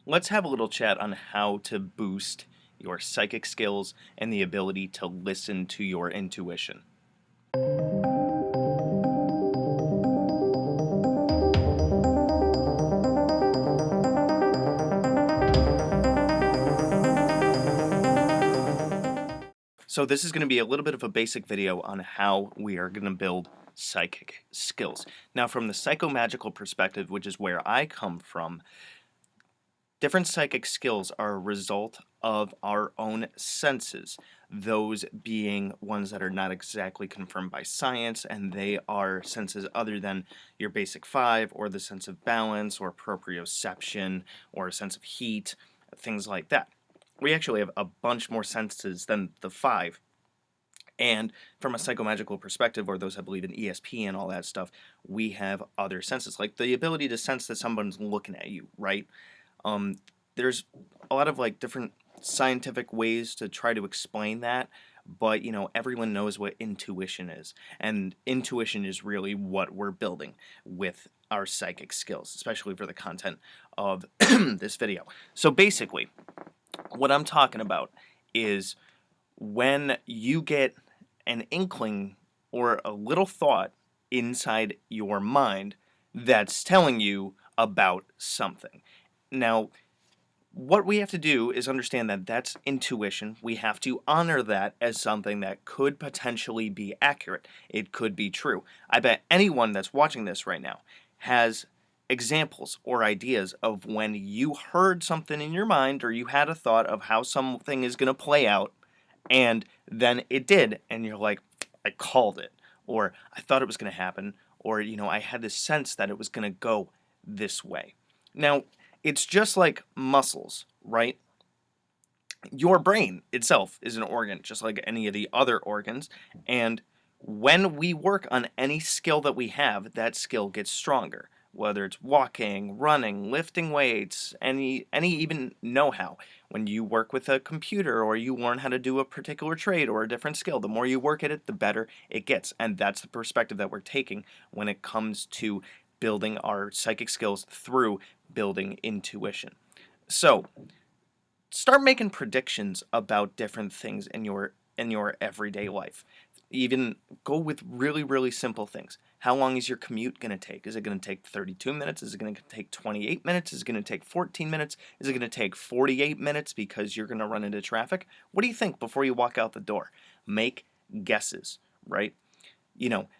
Let's have a little chat on how to boost your psychic skills and the ability to listen to your intuition. So this is going to be a little bit of a basic video on how we are going to build psychic skills. Now, from the psychomagical perspective, which is where I come from, different psychic skills are a result of our own senses, those being ones that are not exactly confirmed by science, and they are senses other than your basic five, or the sense of balance, or proprioception, or a sense of heat, things like that. We actually have a bunch more senses than the five. And from a psychomagical perspective, or those that believe in ESP and all that stuff, we have other senses, like the ability to sense that someone's looking at you, right? Um, there's a lot of like different scientific ways to try to explain that, but everyone knows what intuition is, and intuition is really what we're building with our psychic skills, especially for the content of this video. So basically, what I'm talking about is when you get an inkling or a little thought inside your mind that's telling you about something. Now, what we have to do is understand that that's intuition. We have to honor that as something that could potentially be accurate. It could be true. I bet anyone that's watching this right now has examples or ideas of when you heard something in your mind, or you had a thought of how something is going to play out, and then it did, and you're like, I called it, or I thought it was going to happen, or I had this sense that it was going to go this way. Now, it's just like muscles, right? Your brain itself is an organ, just like any of the other organs, and when we work on any skill that we have, that skill gets stronger. Whether it's walking, running, lifting weights, any even know-how. When you work with a computer, or you learn how to do a particular trade or a different skill, the more you work at it, the better it gets. And that's the perspective that we're taking when it comes to building our psychic skills through building intuition. So, start making predictions about different things in your everyday life. Even go with really, really simple things. How long is your commute going to take? Is it going to take 32 minutes? Is it going to take 28 minutes? Is it going to take 14 minutes? Is it going to take 48 minutes because you're going to run into traffic? What do you think before you walk out the door? Make guesses, right?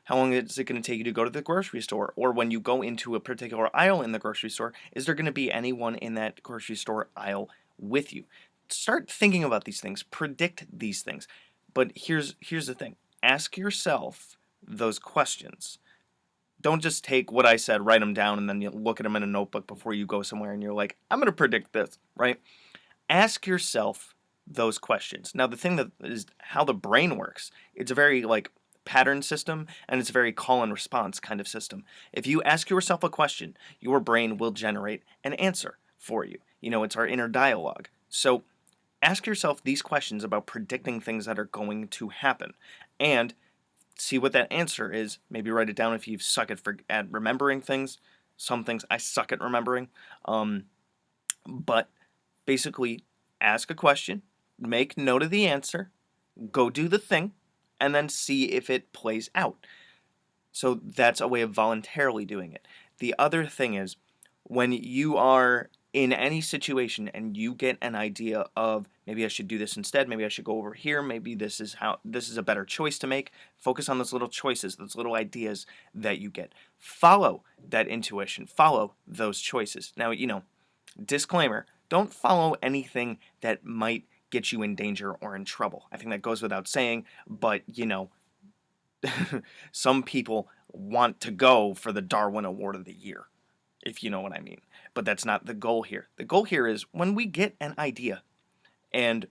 How long is it going to take you to go to the grocery store? Or when you go into a particular aisle in the grocery store, is there going to be anyone in that grocery store aisle with you? Start thinking about these things. Predict these things. But here's the thing. Ask yourself those questions. Don't just take what I said, write them down, and then you look at them in a notebook before you go somewhere and you're like, I'm going to predict this, right? Ask yourself those questions. Now, the thing that is how the brain works, it's a very pattern system, and it's a very call and response kind of system. If you ask yourself a question, your brain will generate an answer for you. It's our inner dialogue. So ask yourself these questions about predicting things that are going to happen, and see what that answer is. Maybe write it down if you suck at remembering things. Some things I suck at remembering. But basically, ask a question, make note of the answer, go do the thing, and then see if it plays out. So that's a way of voluntarily doing it. The other thing is, when you are in any situation and you get an idea of, maybe I should do this instead, maybe I should go over here, maybe this is a better choice to make, focus on those little choices, those little ideas that you get. Follow that intuition, follow those choices. Now, disclaimer, don't follow anything that might get you in danger or in trouble. I think that goes without saying, but some people want to go for the Darwin Award of the Year, if you know what I mean. But that's not the goal here. The goal here is when we get an idea and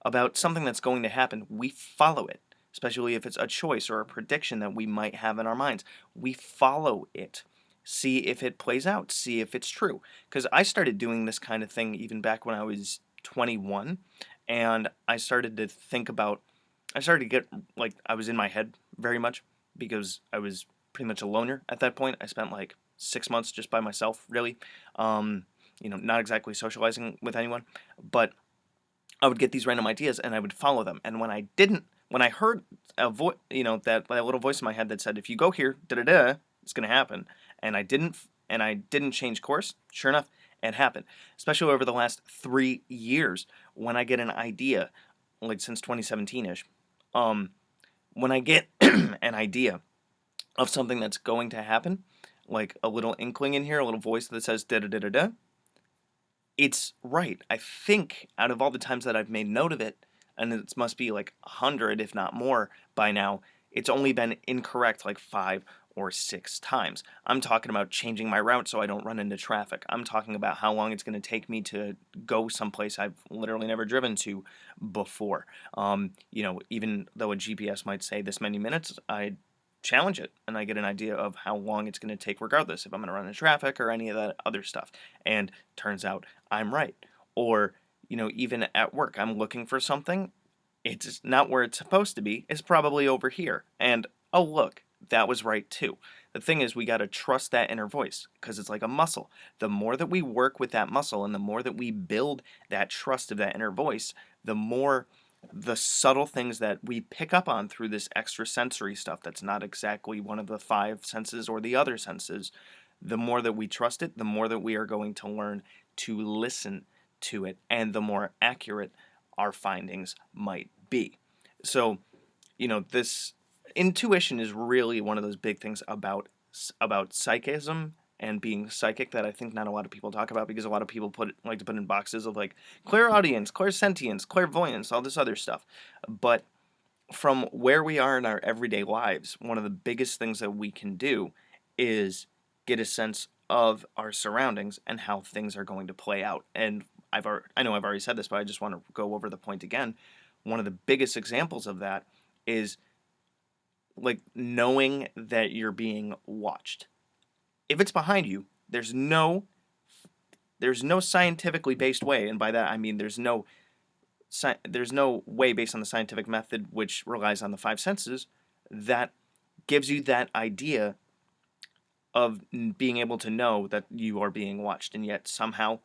about something that's going to happen, we follow it, especially if it's a choice or a prediction that we might have in our minds. We follow it. See if it plays out. See if it's true. Because I started doing this kind of thing even back when I was 21, and I started to get, I was in my head very much, because I was pretty much a loner at that point. I spent 6 months just by myself, really. not exactly socializing with anyone, but I would get these random ideas and I would follow them. And when I heard a voice, that little voice in my head that said, if you go here, da da da, it's going to happen. And I didn't change course. Sure enough, it happened. Especially over the last 3 years, when I get an idea, like since 2017-ish, when I get an idea of something that's going to happen, like a little inkling in here, a little voice that says da da da da da, it's right. I think out of all the times that I've made note of it, and it must be like 100, if not more, by now, it's only been incorrect like 5 or 6 times. I'm talking about changing my route so I don't run into traffic. I'm talking about how long it's going to take me to go someplace I've literally never driven to before. Even though a GPS might say this many minutes, I challenge it and I get an idea of how long it's going to take regardless if I'm going to run into traffic or any of that other stuff. And turns out I'm right. Or, even at work, I'm looking for something. It's not where it's supposed to be. It's probably over here. And, oh, look, that was right too. The thing is, we got to trust that inner voice because it's like a muscle. The more that we work with that muscle and the more that we build that trust of that inner voice, the more the subtle things that we pick up on through this extrasensory stuff that's not exactly one of the 5 senses or the other senses, the more that we trust it, the more that we are going to learn to listen to it, and the more accurate our findings might be. So, this intuition is really one of those big things about psychism and being psychic that I think not a lot of people talk about because a lot of people like to put in boxes of like clairaudience, clairsentience, clairvoyance, all this other stuff. But from where we are in our everyday lives, one of the biggest things that we can do is get a sense of our surroundings and how things are going to play out. And I know I've already said this, but I just want to go over the point again. One of the biggest examples of that is like knowing that you're being watched. If it's behind you, there's no scientifically based way, and by that I mean there's no way based on the scientific method which relies on the 5 senses that gives you that idea of being able to know that you are being watched, and yet somehow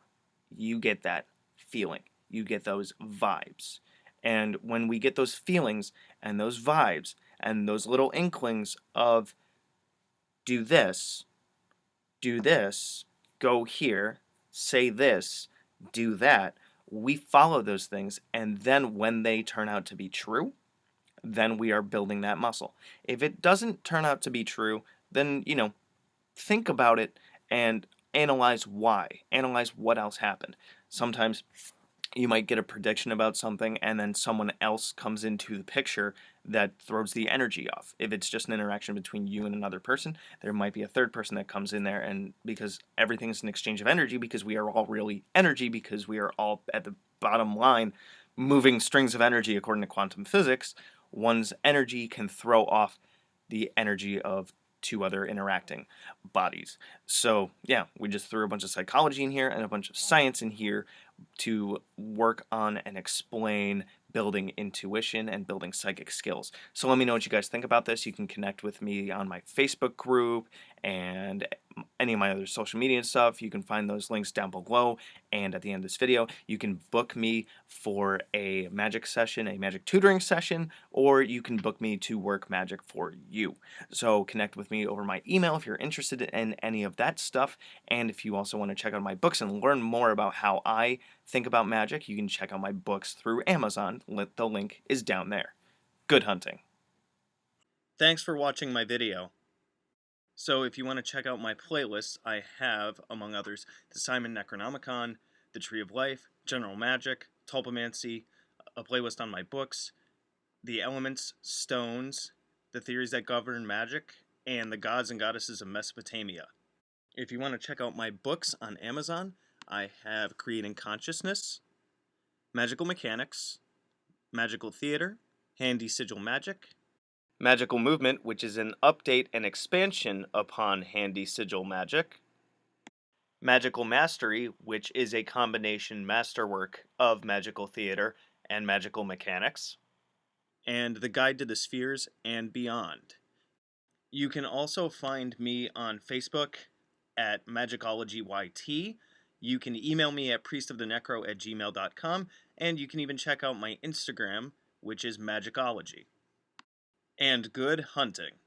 you get that feeling. You get those vibes. And when we get those feelings and those vibes and those little inklings of do this, go here, say this, do that, we follow those things, and then when they turn out to be true, then we are building that muscle. If it doesn't turn out to be true, then, think about it and analyze why. Analyze what else happened. Sometimes you might get a prediction about something and then someone else comes into the picture that throws the energy off. If it's just an interaction between you and another person, there might be a third person that comes in there, and because everything's an exchange of energy, because we are all really energy, because we are all at the bottom line moving strings of energy according to quantum physics, one's energy can throw off the energy of 2 other interacting bodies. So yeah, we just threw a bunch of psychology in here and a bunch of science in here to work on and explain building intuition and building psychic skills. So let me know what you guys think about this. You can connect with me on my Facebook group and any of my other social media and stuff. You can find those links down below and at the end of this video. You can book me for a magic session, a magic tutoring session, or you can book me to work magic for you. So connect with me over my email if you're interested in any of that stuff. And if you also want to check out my books and learn more about how I think about magic, you can check out my books through Amazon. The link is down there. Good hunting. Thanks for watching my video. So if you want to check out my playlists, I have, among others, the Simon Necronomicon, the Tree of Life, General Magic, Tulpamancy, a playlist on my books, the elements, stones, the theories that govern magic, and the gods and goddesses of Mesopotamia. If you want to check out my books on Amazon, I have Creating Consciousness, Magical Mechanics, Magical Theater, Handy Sigil Magic, Magical Movement, which is an update and expansion upon Handy Sigil Magic, Magical Mastery, which is a combination masterwork of Magical Theater and Magical Mechanics, and The Guide to the Spheres and Beyond. You can also find me on Facebook at Magickology YT. You can email me at priestofthenecro@gmail.com, and you can even check out my Instagram, which is Magickology. And good hunting!